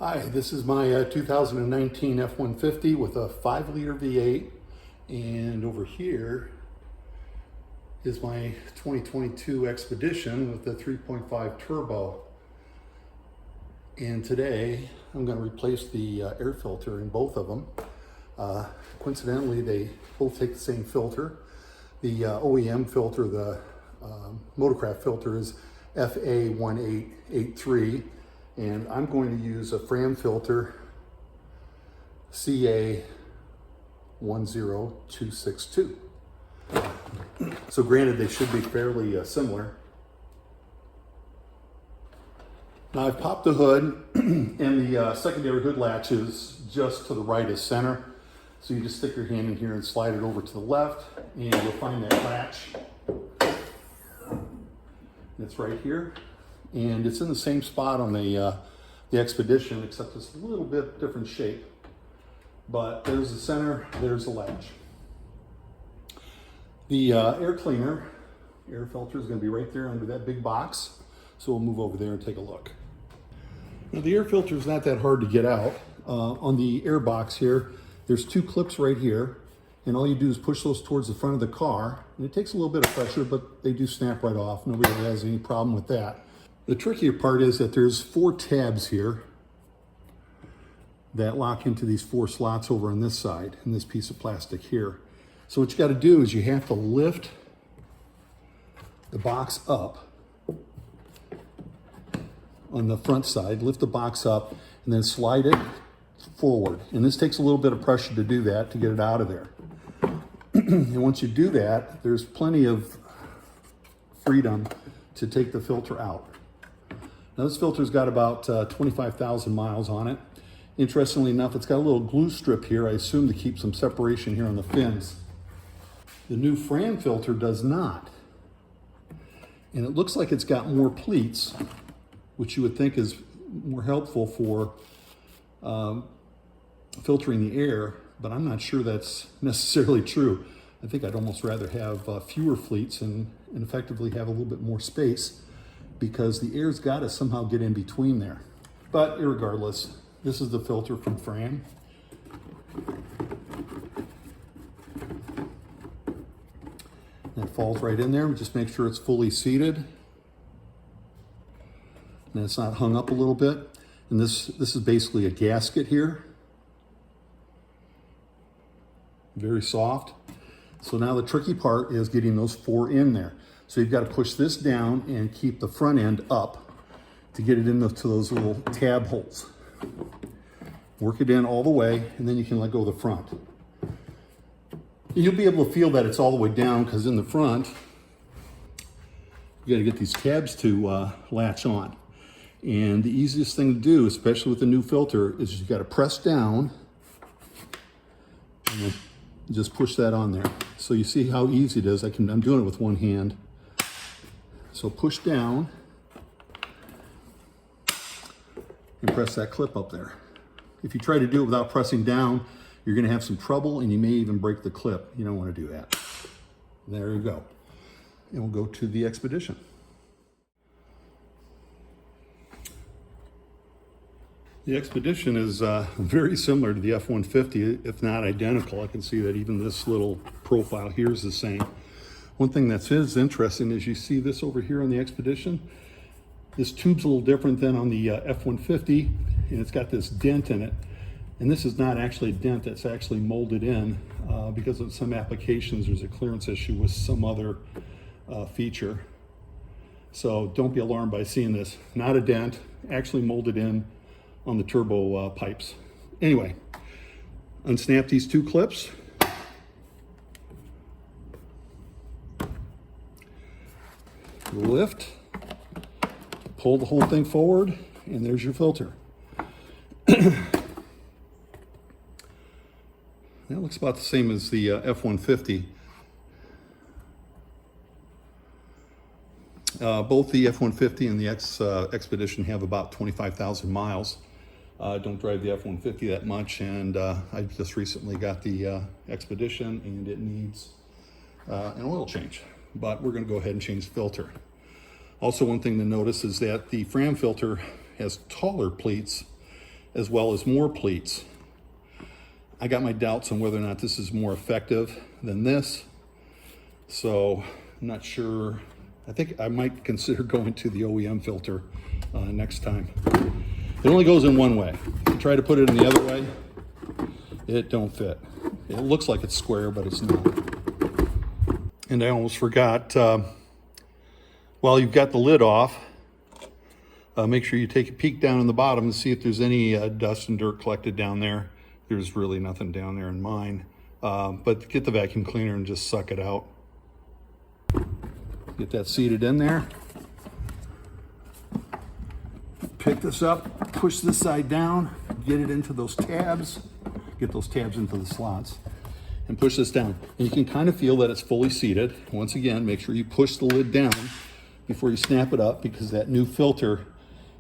Hi, this is my 2019 F-150 with a 5-liter V8, and over here is my 2022 Expedition with the 3.5 turbo. And today I'm going to replace the air filter in both of them. Coincidentally, they both take the same filter. The OEM filter, the Motorcraft filter, is FA1883. And I'm going to use a Fram filter, CA10262. So granted, they should be fairly similar. Now I've popped the hood, and the secondary hood latch is just to the right of center. So you just stick your hand in here and slide it over to the left, and you'll find that latch. It's right here. And it's in the same spot on the Expedition, except it's a little bit different shape. But there's the center, there's the latch. The air cleaner, air filter, is going to be right there under that big box. So we'll move over there and take a look. Now the air filter is not that hard to get out. On the air box here, there's 2 clips right here. And all you do is push those towards the front of the car. And it takes a little bit of pressure, but they do snap right off. Nobody has any problem with that. The trickier part is that there's 4 tabs here that lock into these 4 slots over on this side, and this piece of plastic here. So what you got to do is you have to lift the box up on the front side, lift the box up, and then slide it forward. And this takes a little bit of pressure to do that, to get it out of there. And once you do that, there's plenty of freedom to take the filter out. Now this filter's got about 25,000 miles on it. Interestingly enough, it's got a little glue strip here, I assume to keep some separation here on the fins. The new Fram filter does not. And it looks like it's got more pleats, which you would think is more helpful for filtering the air, but I'm not sure that's necessarily true. I think I'd almost rather have fewer pleats and effectively have a little bit more space, because the air's got to somehow get in between there. But irregardless, this is the filter from Fram. That falls right in there. Just make sure it's fully seated and it's not hung up a little bit. And this is basically a gasket here. Very soft. So now the tricky part is getting those 4 in there. So you've got to push this down and keep the front end up to get it into those little tab holes. Work it in all the way, and then you can let go of the front. You'll be able to feel that it's all the way down, because in the front, you got to get these tabs to latch on. And the easiest thing to do, especially with the new filter, is you got to press down and then just push that on there. So you see how easy it is. I'm doing it with one hand. So push down and press that clip up there. If you try to do it without pressing down, you're going to have some trouble, and you may even break the clip. You don't want to do that. There you go. And we'll go to the Expedition. The Expedition is very similar to the F-150, if not identical. I can see that even this little profile here is the same. One thing that is interesting is you see this over here on the Expedition. This tube's a little different than on the F-150, and it's got this dent in it. And this is not actually a dent, it's actually molded in because of some applications. There's a clearance issue with some other feature. So don't be alarmed by seeing this. Not a dent, actually molded in on the turbo pipes. Anyway, unsnap these 2 clips. Lift, pull the whole thing forward, and there's your filter. That looks about the same as the F-150. Both the F-150 and the Expedition have about 25,000 miles. Don't drive the F-150 that much, and I just recently got the Expedition, and it needs an oil change. But we're going to go ahead and change the filter. Also, one thing to notice is that the Fram filter has taller pleats as well as more pleats. I got my doubts on whether or not this is more effective than this. So I'm not sure. I think I might consider going to the OEM filter next time. It only goes in one way. If you try to put it in the other way, it don't fit. It looks like it's square, but it's not. And I almost forgot, while you've got the lid off, make sure you take a peek down in the bottom and see if there's any dust and dirt collected down there. There's really nothing down there in mine. But get the vacuum cleaner and just suck it out. Get that seated in there. Pick this up, push this side down, get it into those tabs, get those tabs into the slots, and push this down. And you can kind of feel that it's fully seated. Once again, make sure you push the lid down before you snap it up, because that new filter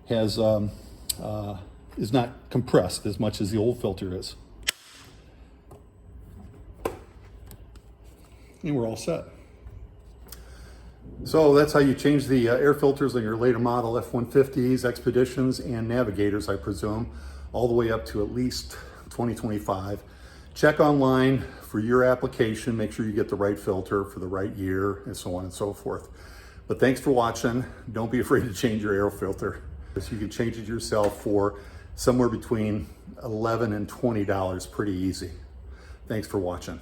has is not compressed as much as the old filter is. And we're all set. So that's how you change the air filters on your later model F150s, Expeditions, and Navigators, I presume, all the way up to at least 2025. Check online for your application. Make sure you get the right filter for the right year, and so on and so forth. But thanks for watching. Don't be afraid to change your air filter. You can change it yourself for somewhere between $11 and $20 pretty easy. Thanks for watching.